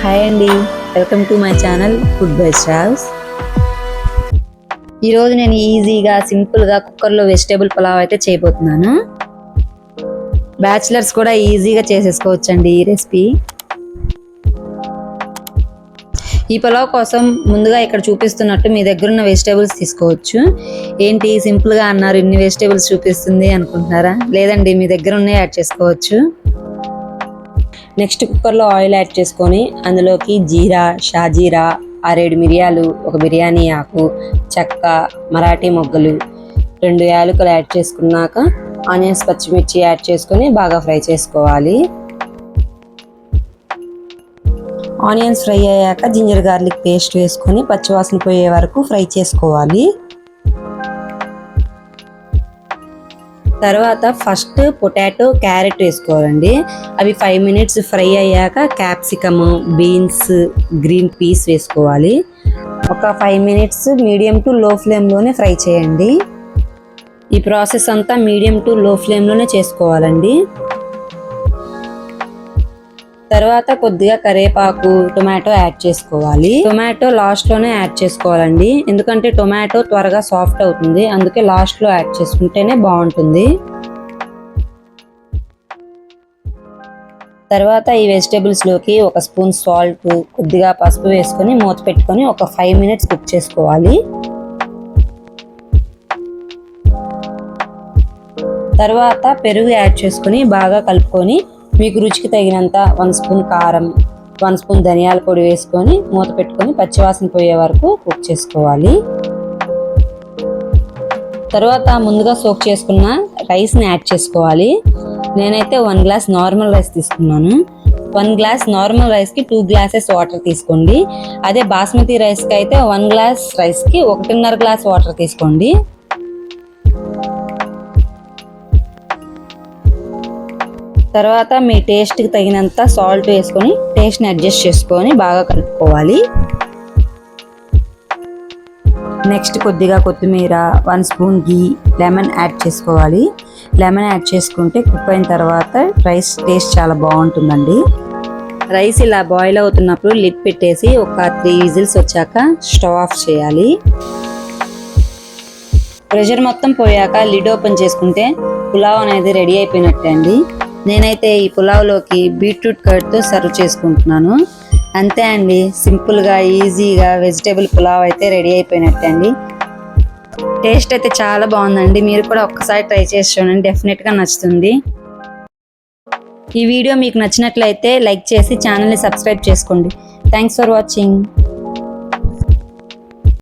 Hi అండి, welcome to my channel food by Shravs. ఈరోజు నేను ఈజీగా సింపుల్గా కుక్కర్లో వెజిటేబుల్ పులావ్ అయితే చేయబోతున్నాను. బ్యాచిలర్స్ కూడా ఈజీగా చేసేసుకోవచ్చండి ఈ రెసిపీ. ఈ పులావ్ కోసం ముందుగా ఇక్కడ చూపిస్తున్నట్టు మీ దగ్గర ఉన్న వెజిటేబుల్స్ తీసుకోవచ్చు. ఏంటి సింపుల్గా అన్నారు, ఇన్ని వెజిటేబుల్స్ చూపిస్తుంది అనుకుంటున్నారా? లేదండి, మీ దగ్గర ఉన్నాయి యాడ్ చేసుకోవచ్చు. నెక్స్ట్ కుక్కర్లో ఆయిల్ యాడ్ చేసుకొని అందులోకి జీరా, షాజీరా, 6-7 మిరియాలు, 1 బిర్యానీ ఆకు, చెక్క, మరాఠీ మొగ్గలు, 2 యాలకులు యాడ్ చేసుకున్నాక ఆనియన్స్, పచ్చిమిర్చి యాడ్ చేసుకొని బాగా ఫ్రై చేసుకోవాలి. ఆనియన్స్ ఫ్రై అయ్యాక జింజర్ గార్లిక్ పేస్ట్ వేసుకొని పచ్చివాసన పోయే వరకు ఫ్రై చేసుకోవాలి. తర్వాత ఫస్ట్ పొటాటో, క్యారెట్ వేసుకోవాలండి. అవి 5 మినిట్స్ ఫ్రై అయ్యాక క్యాప్సికమ్, బీన్స్, గ్రీన్ పీస్ వేసుకోవాలి. ఒక 5 మినిట్స్ మీడియం టు లో ఫ్లేమ్లోనే ఫ్రై చేయండి. ఈ ప్రాసెస్ అంతా మీడియం టు లో ఫ్లేమ్లోనే చేసుకోవాలండి. తర్వాత కొద్దిగా కరివేపాకు, టొమాటో యాడ్ చేసుకోవాలి. టొమాటో లాస్ట్లోనే యాడ్ చేసుకోవాలండి, ఎందుకంటే టొమాటో త్వరగా సాఫ్ట్ అవుతుంది, అందుకే లాస్ట్లో యాడ్ చేసుకుంటేనే బాగుంటుంది. తర్వాత ఈ వెజిటేబుల్స్లోకి 1 స్పూన్ సాల్ట్, కొద్దిగా పసుపు వేసుకొని మూత పెట్టుకొని ఒక 5 మినిట్స్ కుక్ చేసుకోవాలి. తర్వాత పెరుగు యాడ్ చేసుకొని బాగా కలుపుకొని మీకు రుచికి తగినంత 1 స్పూన్ కారం, 1 స్పూన్ ధనియాల పొడి వేసుకొని మూత పెట్టుకొని పచ్చివాసన పోయే వరకు కుక్ చేసుకోవాలి. తర్వాత ముందుగా సోక్ చేసుకున్న రైస్ని యాడ్ చేసుకోవాలి. నేనైతే 1 గ్లాస్ నార్మల్ రైస్ తీసుకున్నాను. 1 గ్లాస్ నార్మల్ రైస్కి 2 గ్లాసెస్ వాటర్ తీసుకోండి. అదే బాస్మతి రైస్కి అయితే 1 గ్లాస్ రైస్కి 1.5 గ్లాస్ వాటర్ తీసుకోండి. తర్వాత మీ టేస్ట్కి తగినంత సాల్ట్ వేసుకొని టేస్ట్ని అడ్జస్ట్ చేసుకొని బాగా కలుపుకోవాలి. నెక్స్ట్ కొద్దిగా కొత్తిమీర, 1 స్పూన్ గీ, లెమన్ యాడ్ చేసుకోవాలి. లెమన్ యాడ్ చేసుకుంటే కుక్ అయిన తర్వాత రైస్ టేస్ట్ చాలా బాగుంటుందండి. రైస్ ఇలా బాయిల్ అవుతున్నప్పుడు లిడ్ పెట్టేసి ఒక 3 విజిల్స్ వచ్చాక స్టవ్ ఆఫ్ చేయాలి. ప్రెషర్ మొత్తం పోయాక లిడ్ ఓపెన్ చేసుకుంటే పులావ్ అనేది రెడీ అయిపోయినట్టే అండి. నేనైతే ఈ పులావ్లోకి బీట్రూట్ కర్డ్తో సర్వ్ చేసుకుంటున్నాను. అంతే అండి, సింపుల్గా ఈజీగా వెజిటేబుల్ పులావ్ అయితే రెడీ అయిపోయినట్టే అండి. టేస్ట్ అయితే చాలా బాగుందండి. మీరు కూడా ఒక్కసారి ట్రై చేసి చూడండి, డెఫినెట్గా నచ్చుతుంది. ఈ వీడియో మీకు నచ్చినట్లయితే లైక్ చేసి ఛానల్ని సబ్స్క్రైబ్ చేసుకోండి. Thanks for watching.